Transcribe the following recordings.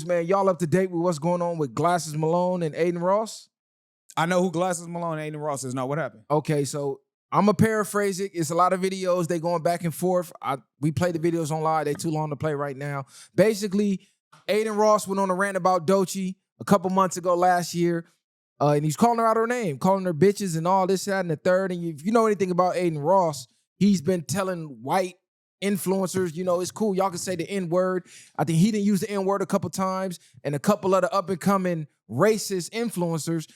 Man, y'all up to date with what's going on with Glasses Malone and Aiden Ross? I know who Glasses Malone and Aiden Ross is. No, what happened? Okay, so I'm going to paraphrase it. It's a lot of videos. They going back and forth. We play the videos on live. They're too long to play right now. Basically, Aiden Ross went on a rant about Doechii a couple months ago last year. And he's calling her out her name, calling her bitches and all this, that, and the third. And if you know anything about Aiden Ross, he's been telling white influencers, it's cool. Y'all can say the N-word. I think he didn't use the N-word a couple times. And a couple of the up-and-coming racist influencers,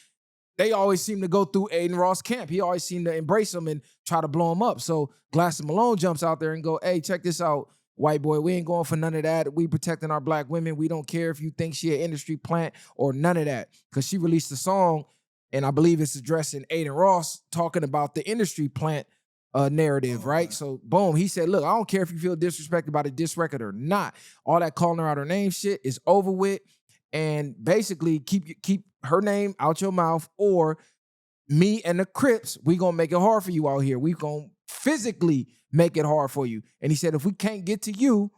they always seem to go through Aiden Ross' camp. He always seemed to embrace them and try to blow him up. So Glasses Malone jumps out there and go, hey, check this out, white boy. We ain't going for none of that. We protecting our black women. We don't care if you think she an industry plant or none of that. Because she released a song, and I believe it's addressing Aiden Ross, talking about the industry plant narrative, right? So boom, he said, look, I don't care if you feel disrespected by the diss record or not. All that calling her out her name shit is over with. And basically keep her name out your mouth, or me and the Crips, we gonna make it hard for you out here. We gonna physically make it hard for you. And he said, if we can't get to you,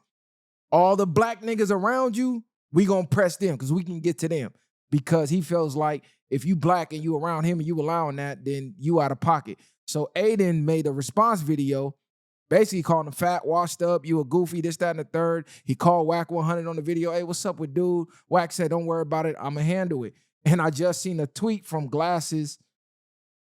all the black niggas around you, we gonna press them because we can get to them. Because he feels like if you black and you around him and you allowing that, then you out of pocket. So Aiden made a response video, basically calling him fat, washed up, you a goofy, this, that, and the third. He called Wack 100 on the video. Hey, what's up with dude? Wack said, don't worry about it. I'm going to handle it. And I just seen a tweet from Glasses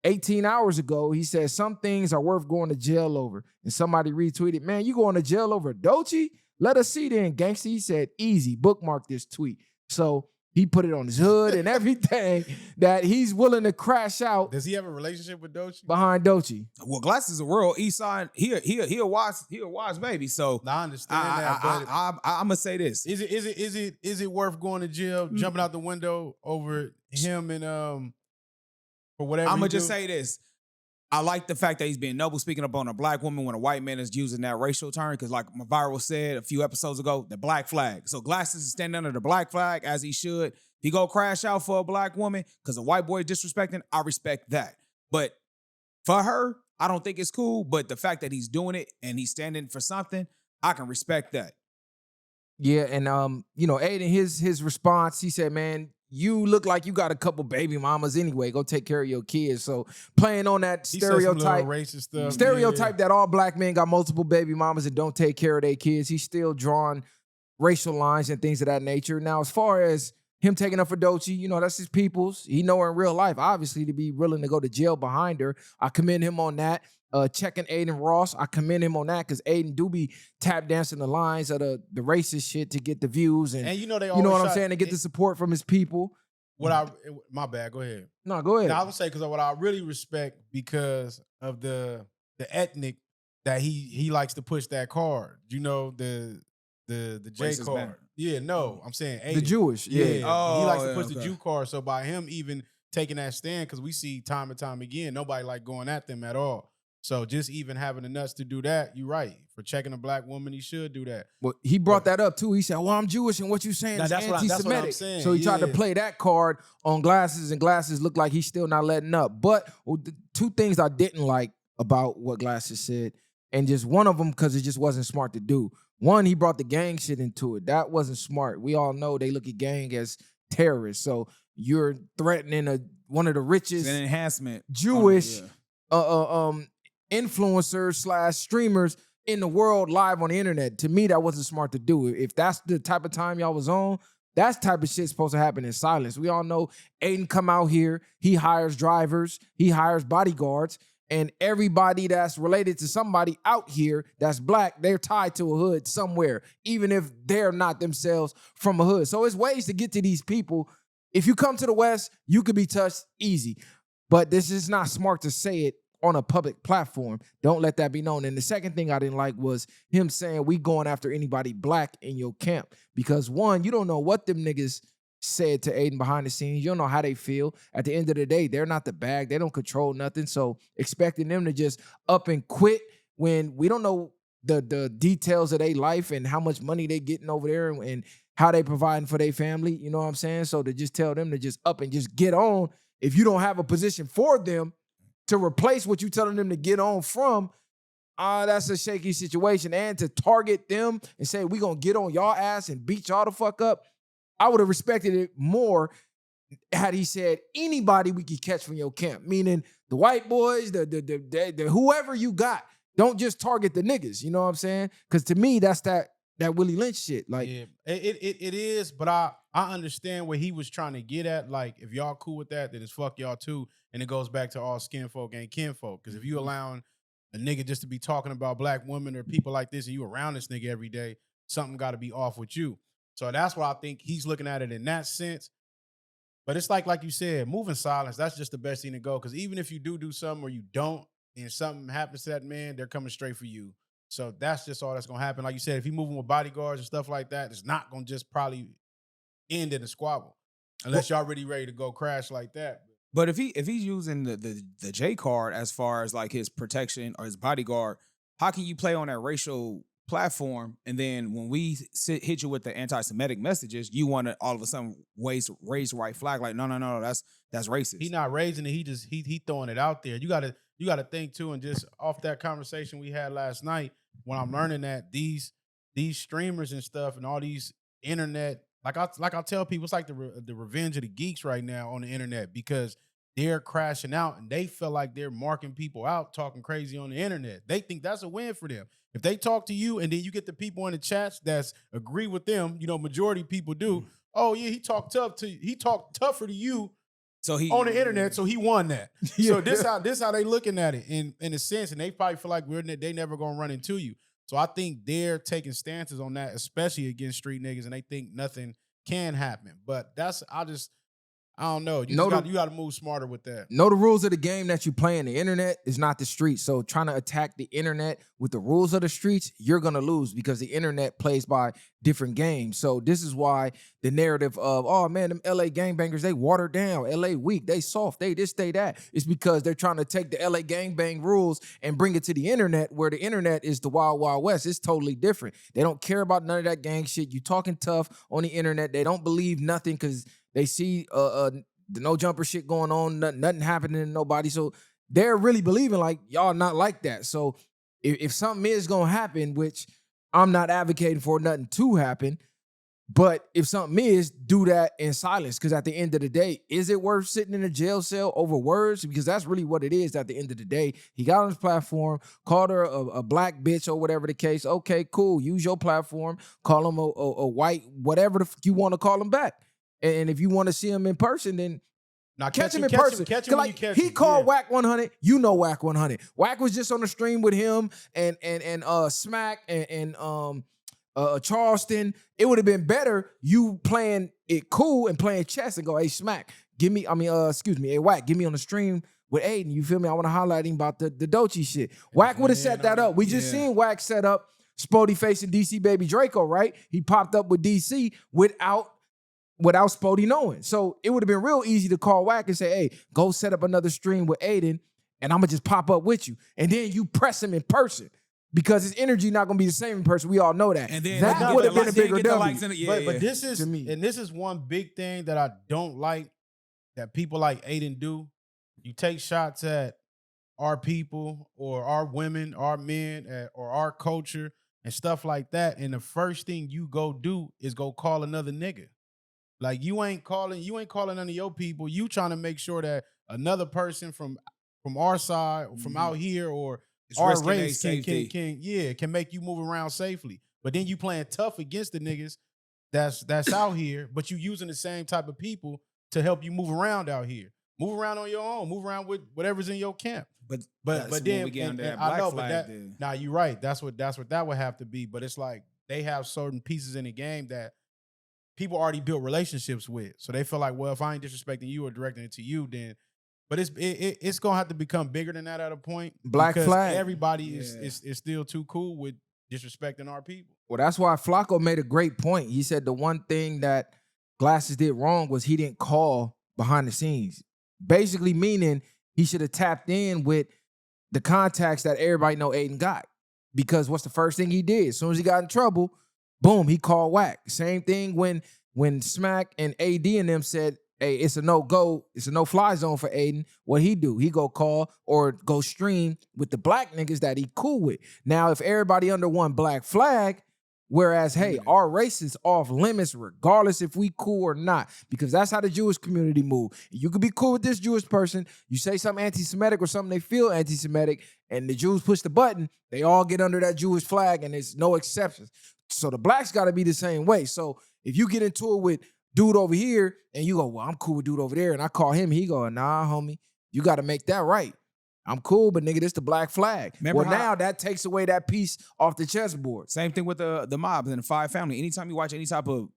18 hours ago. He said, some things are worth going to jail over. And somebody retweeted, man, you going to jail over Doechii? Let us see then, gangsta. He said, easy, bookmark this tweet. So he put it on his hood and everything that he's willing to crash out. Does he have a relationship with Doechii? Behind Doechii. Well, Glasses is a real East Side. He a wise baby. So I understand that. But I'm gonna say this: is it worth going to jail, jumping out the window over him and for whatever? I'm gonna just say this. I like the fact that he's being noble, speaking up on a black woman when a white man is using that racial term. Because like my viral said a few episodes ago, the black flag. So Glasses is standing under the black flag as he should. If he go crash out for a black woman because a white boy is disrespecting, I respect that. But for her, I don't think it's cool. But the fact that he's doing it and he's standing for something, I can respect that. Yeah, and Aiden, his response, he said, man, you look like you got a couple baby mamas anyway. Go take care of your kids. So playing on that stereotype, racist stuff, that all black men got multiple baby mamas and don't take care of their kids. He's still drawing racial lines and things of that nature. Now, as far as him taking up for Doechii, that's his people's. He know her in real life, obviously, to be willing to go to jail behind her. I commend him on that. Checking Aiden Ross, I commend him on that because Aiden do be tap dancing the lines of the racist shit to get the views and they always what I'm saying, to get the support from his people. My bad, go ahead. No, go ahead. I would say because what I really respect because of the ethnic that he likes to push that card. The J Racist card. man. Yeah, no, I'm saying Aiden. The Jewish, yeah. Oh, he likes to push okay. the Jew card. So by him even taking that stand, because we see time and time again, nobody like going at them at all. So just even having the nuts to do that, you're right. For checking a black woman, he should do that. Well, he brought that up too. He said, well, I'm Jewish and what you saying is anti-Semitic. That's what I'm saying. So he tried to play that card on Glasses, and Glasses looked like he's still not letting up. But the two things I didn't like about what Glasses said, and just one of them because it just wasn't smart to do. One, he brought the gang shit into it. That wasn't smart. We all know they look at gang as terrorists. So you're threatening one of the richest It's an enhancement. Jewish influencers / streamers in the world live on the internet. To me, that wasn't smart to do. If that's the type of time y'all was on, that type of shit's supposed to happen in silence. We all know Aiden come out here, he hires drivers, he hires bodyguards, and everybody that's related to somebody out here that's black, they're tied to a hood somewhere, even if they're not themselves from a hood. So it's ways to get to these people. If you come to the West, you could be touched easy. But this is not smart to say it on a public platform. Don't let that be known. And the second thing I didn't like was him saying we going after anybody black in your camp. Because one, you don't know what them niggas said to Aiden behind the scenes. You don't know how they feel. At the end of the day, they're not the bag. They don't control nothing. So expecting them to just up and quit when we don't know the details of their life and how much money they getting over there and how they providing for their family, you know what I'm saying? So to just tell them to just up and just get on, if you don't have a position for them to replace what you telling them to get on from, that's a shaky situation. And to target them and say, we gonna get on y'all ass and beat y'all the fuck up, I would have respected it more had he said anybody we could catch from your camp, meaning the white boys, the whoever you got. Don't just target the niggas. You know what I'm saying? Because to me, that's that Willie Lynch shit. Like, yeah, it is, but I understand what he was trying to get at. Like, if y'all cool with that, then it's fuck y'all too. And it goes back to all skin folk ain't kinfolk. Because if you allowing a nigga just to be talking about black women or people like this, and you around this nigga every day, something got to be off with you. So that's why I think he's looking at it in that sense. But it's like you said, moving silence, that's just the best thing to go. Because even if you do something or you don't, and something happens to that man, they're coming straight for you. So that's just all that's going to happen. Like you said, if he moving with bodyguards and stuff like that, it's not going to just probably end in a squabble. Unless y'all really ready to go crash like that. But if he's using the J card as far as like his protection or his bodyguard, how can you play on that racial platform, and then when we hit you with the anti-Semitic messages, you want to all of a sudden raise the white flag? Like, no, that's racist. He not raising it. He throwing it out there. You gotta think too, and just off that conversation we had last night, when I'm learning that these streamers and stuff and all these internet, like I tell people, it's like the revenge of the geeks right now on the internet, because they're crashing out and they feel like they're marking people out, talking crazy on the internet. They think that's a win for them. If they talk to you and then you get the people in the chats that's agree with them, majority people do. Oh yeah, he talked tougher to you. So he on the internet, so he won that. So this how they looking at it in a sense, and they probably feel like they never gonna run into you. So I think they're taking stances on that, especially against street niggas, and they think nothing can happen. But I don't know. You got to move smarter with that. Know the rules of the game that you play in. The internet is not the street. So trying to attack the internet with the rules of the streets, you're going to lose, because the internet plays by different games. So this is why the narrative of, oh man, them LA gangbangers, they watered down. LA weak, they soft, they this, they that. It's because they're trying to take the LA gangbang rules and bring it to the internet, where the internet is the wild, wild west. It's totally different. They don't care about none of that gang shit. You talking tough on the internet. They don't believe nothing because they see the no jumper shit going on, nothing happening to nobody. So they're really believing like y'all not like that. So if something is gonna happen, which I'm not advocating for nothing to happen, but if something is, do that in silence. Because at the end of the day, is it worth sitting in a jail cell over words? Because that's really what it is at the end of the day. He got on his platform, called her a black bitch or whatever the case. Okay, cool. Use your platform. Call him a white, whatever the fuck you want to call him back. And if you want to see him in person, then now catch him in person. Catch him when you catch him. He called Wack 100. You know Wack 100. Wack was just on the stream with him and Smack and Charleston. It would have been better you playing it cool and playing chess and go, hey, Smack, hey, Wack, give me on the stream with Aiden. You feel me? I want to highlight him about the Doechii shit. Wack would have set that up. We just seen Wack set up Spody facing DC Baby Draco, right? He popped up with DC without Spody knowing. So it would have been real easy to call Wack and say, hey, go set up another stream with Aiden and I'm going to just pop up with you. And then you press him in person, because his energy not going to be the same in person. We all know that. And then that would have been a bigger W. But this is, and this is one big thing that I don't like that people like Aiden do. You take shots at our people or our women, our men, or our culture and stuff like that. And the first thing you go do is go call another nigga. Like you ain't calling none of your people. You trying to make sure that another person from our side, from out here, or it's our race can make you move around safely. But then you playing tough against the niggas that's out here, but you using the same type of to help you move around out here. Move around on your own. Move around with whatever's in your camp. But then we get under that black flag. Nah, you're right. That's what that would have to be. But it's like they have certain pieces in the game that people already built relationships with. So they feel like, well, if I ain't disrespecting you or directing it to you, then. But it's gonna have to become bigger than that at a point. Black flag. Everybody is still too cool with disrespecting our people. Well, that's why Flacco made a great point. He said the one thing that Glasses did wrong was he didn't call behind the scenes. Basically meaning he should have tapped in with the contacts that everybody know Aiden got. Because what's the first thing he did? As soon as he got in trouble, boom, he called Wack. Same thing when Smack and AD and them said, hey, it's a no-go, it's a no-fly zone for Aiden. What he do? He go call or go stream with the black niggas that he cool with. Now, if everybody under one black flag, Whereas, hey, our race is off limits regardless if we cool or not, because that's how the Jewish community move. You could be cool with this Jewish person, you say something anti-Semitic or something they feel anti-Semitic, and the Jews push the button, they all get under that Jewish flag, and there's no exceptions. So the blacks got to be the same way. So if you get into it with dude over here, and you go, well, I'm cool with dude over there, and I call him, he go, nah, homie, you got to make that right. I'm cool, but nigga, this the black flag. Remember now that takes away that piece off the chessboard. Same thing with the mobs and the Five Family. Anytime you watch any type of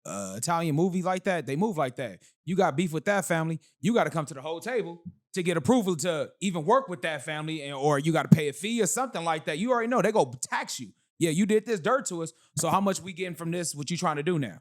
Italian movie like that, they move like that. You got beef with that family, you got to come to the whole table to get approval to even work with that family, or you got to pay a fee or something like that. You already know they go tax you. Yeah, you did this dirt to us, so how much we getting from this? What you trying to do now?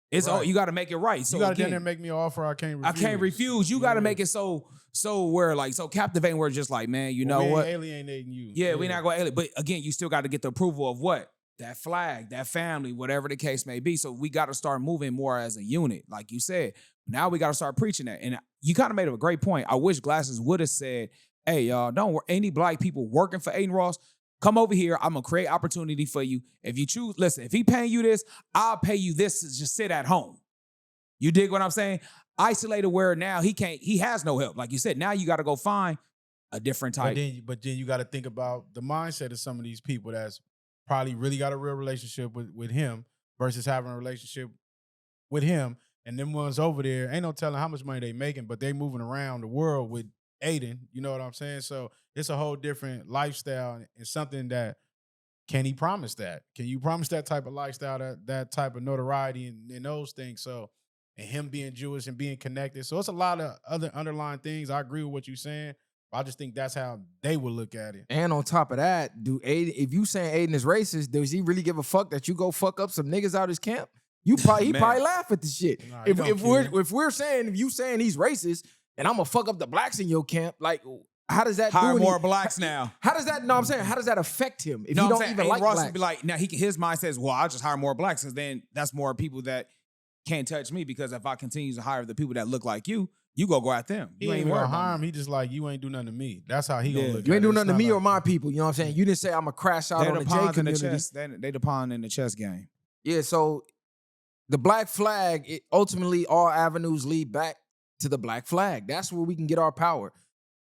It's you got to make it right. So you got to get in there and make me an offer I can't refuse. I can't refuse. You got to make it so we're like so captivating. We're just like, man, you know what? Alienating you. Yeah, we're not going to alienate. But again, you still got to get the approval of what? That flag, that family, whatever the case may be. So we got to start moving more as a unit, like you said. Now we got to start preaching that. And you kind of made a great point. I wish Glasses would have said, hey, y'all, don't worry. Any black people working for Aiden Ross, come over here. I'm going to create opportunity for you. If you choose, listen, if he paying you this, I'll pay you this to just sit at home. You dig what I'm saying? Isolated where now he has no help. Like you said, now you got to go find a different type. But then you got to think about the mindset of some of these people that's probably really got a real relationship with him versus having a relationship with him. And them ones over there, ain't no telling how much money they making, but they moving around the world with Aiden. You know what I'm saying? So it's a whole different lifestyle and something that, can he promise that? Can you promise that type of lifestyle, that type of notoriety and those things? So, and him being Jewish and being connected. So it's a lot of other underlying things. I agree with what you're saying. I just think that's how they would look at it. And on top of that, if you saying Aiden is racist, does he really give a fuck that you go fuck up some niggas out his camp? He probably laugh at the shit. Nah, if we're saying, if you saying he's racist and I'm gonna fuck up the blacks in your camp, like how does that hire more blacks now? How does that? No, I'm saying how does that affect him if you he don't even like Ross blacks? would be like, now his mind says, well, I'll just hire more blacks because then that's more people that can't touch me, because if I continue to hire the people that look like you go at them. He ain't gonna harm. He just like, you ain't do nothing to me. That's how he gonna look. You ain't do nothing to me or my people. You know what I'm saying? You didn't say I'm gonna crash out on the J community. They the pawn in the chess game. Yeah. So the black flag, ultimately all avenues lead back to the black flag. That's where we can get our power.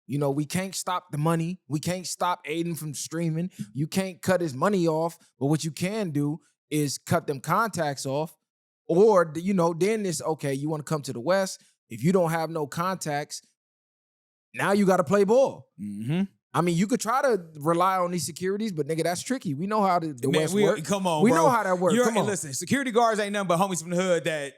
You know, we can't stop the money. We can't stop Aiden from streaming. You can't cut his money off. But what you can do is cut them contacts off. Or, you know, then it's, okay, you want to come to the West. If you don't have no contacts, now you got to play ball. Mm-hmm. I mean, you could try to rely on these securities, but nigga, that's tricky. We know how the West works. Come on, we bro. know how that works. Come on. Listen, security guards ain't nothing but homies from the hood that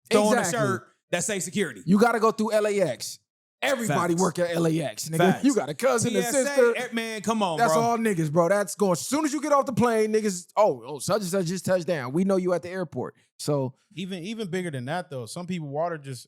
throw on a shirt that say security. You got to go through LAX. Everybody work at LAX, nigga. Facts. You got a cousin, TSA, a sister. Man, come on, That's bro. all niggas, bro. That's going. As soon as you get off the plane, niggas, such and such just touched down. We know you at the airport. So even bigger than that, though, some people water just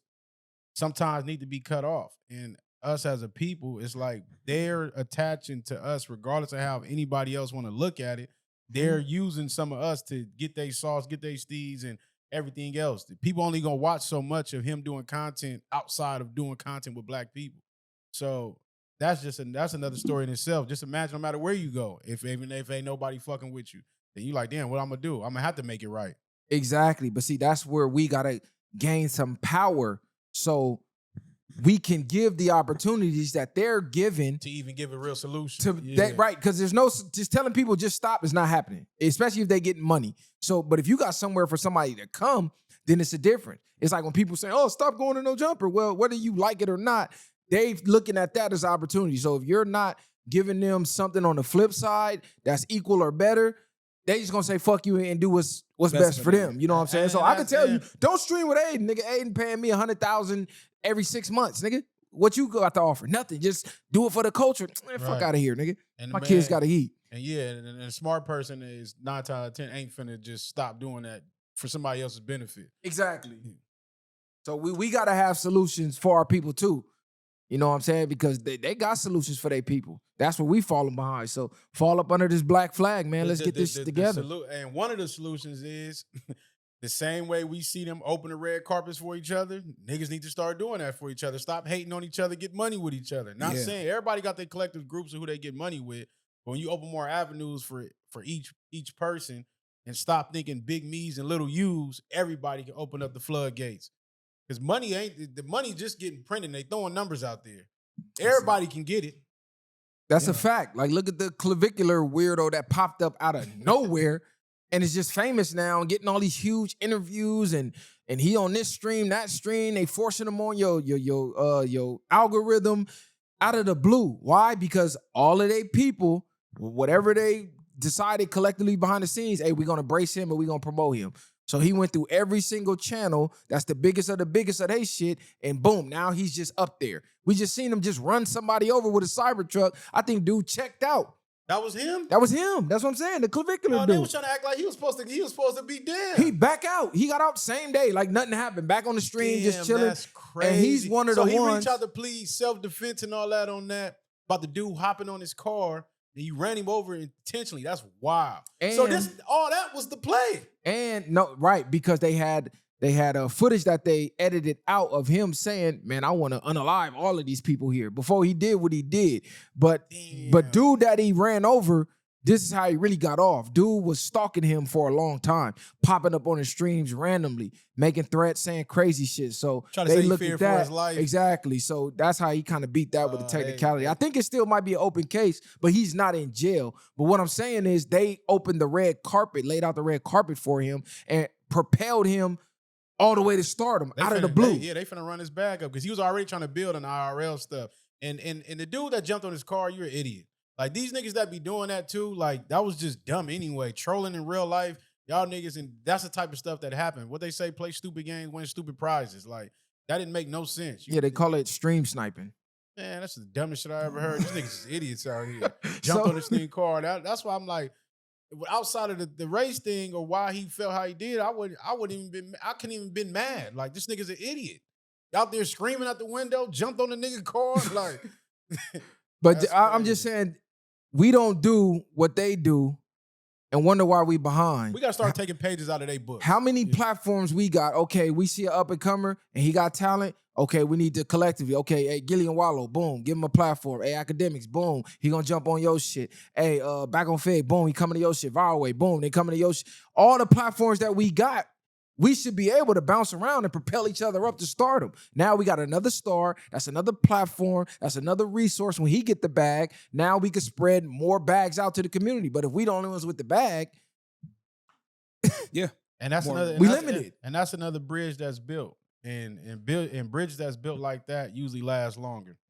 sometimes need to be cut off. And us as a people, it's like they're attaching to us regardless of how anybody else want to look at it. They're using some of us to get their sauce, get their steeds, and everything else. People only gonna watch so much of him doing content outside of doing content with black people. So that's another story in itself. Just imagine, no matter where you go, if ain't nobody fucking with you, then you like, damn, what I'm gonna do? I'm gonna have to make it right. Exactly. But see, that's where we gotta gain some power so we can give the opportunities that they're given to even give a real solution. Right, because there's no, just telling people just stop is not happening, especially if they getting money. So, but if you got somewhere for somebody to come, then it's a difference. It's like when people say, oh, stop going to no jumper. Well, whether you like it or not, they looking at that as opportunity. So if you're not giving them something on the flip side that's equal or better, they just gonna say fuck you and do what's best for them. You know what I'm saying? So I can tell you, don't stream with Aiden, nigga. Aiden paying me $100,000 every 6 months, nigga. What you got to offer? Nothing. Just do it for the culture. Man, fuck out of here, nigga. And my kids got to eat. And and a smart person is 9 times out of 10 ain't finna just stop doing that for somebody else's benefit. Exactly. So we got to have solutions for our people too. You know what I'm saying? Because they got solutions for their people. That's what we falling behind. So fall up under this black flag, man. Let's get this together. And one of the solutions is the same way we see them open the red carpets for each other, niggas need to start doing that for each other. Stop hating on each other, get money with each other. Not saying everybody got their collective groups of who they get money with, but when you open more avenues for each person, and stop thinking big me's and little u's, everybody can open up the floodgates. Because money ain't the money just getting printed. They throwing numbers out there. Everybody can get it. That's a fact. Like, look at the clavicular weirdo that popped up out of nowhere and is just famous now and getting all these huge interviews and he on this stream, that stream. They forcing him on your algorithm out of the blue. Why? Because all of they people, whatever they decided collectively behind the scenes, hey, we're gonna brace him and we're gonna promote him. So he went through every single channel that's the biggest of they shit, and boom, now he's just up there. We just seen him just run somebody over with a cyber truck. I think dude checked out. That was him? That was him. That's what I'm saying. The clavicular dude. They was trying to act like he was supposed to be dead. He back out. He got out same day, like nothing happened. Back on the stream, just chilling. That's crazy. And he's one of the ones. So he reached out to plead self-defense and all that on that about the dude hopping on his car. And you ran him over intentionally. That's wild. And, so all that was the play. And no, right, because they had footage that they edited out of him saying, man, I want to unalive all of these people here before he did what he did. But dude that he ran over, this is how he really got off. Dude was stalking him for a long time, popping up on his streams randomly, making threats, saying crazy shit. So they looked at that. For his life. Exactly. So that's how he kind of beat that with the technicality. I think it still might be an open case, but he's not in jail. But what I'm saying is they opened the red carpet, laid out the red carpet for him, and propelled him all the way to stardom out of the blue. They finna run his bag up because he was already trying to build an IRL stuff. And the dude that jumped on his car, you're an idiot. Like, these niggas that be doing that too, like, that was just dumb anyway. Trolling in real life, y'all niggas, and that's the type of stuff that happened. What they say, play stupid games, win stupid prizes. Like, that didn't make no sense. They call it stream sniping. Man, that's the dumbest shit I ever heard. These niggas is idiots out here. Jumped on this thing car. That's why I'm like, outside of the race thing or why he felt how he did, I couldn't even been mad. Like, this nigga's an idiot. Out there screaming out the window, jumped on the nigga car. Like, but I'm just saying, we don't do what they do and wonder why we behind. We got to start taking pages out of their book. How many platforms we got? Okay, we see an up-and-comer and he got talent. Okay, we need to collectively. Okay, hey, Gillian Wallow, boom, give him a platform. Hey, Academics, boom, he gonna jump on your shit. Hey, Back on Fig, boom, he coming to your shit. Viral, boom, they coming to your shit. All the platforms that we got, we should be able to bounce around and propel each other up to stardom. Now we got another star. That's another platform. That's another resource. When he get the bag, now we can spread more bags out to the community. But if we the only ones with the bag, and that's limited. And that's another bridge that's built. And bridge that's built like that usually lasts longer.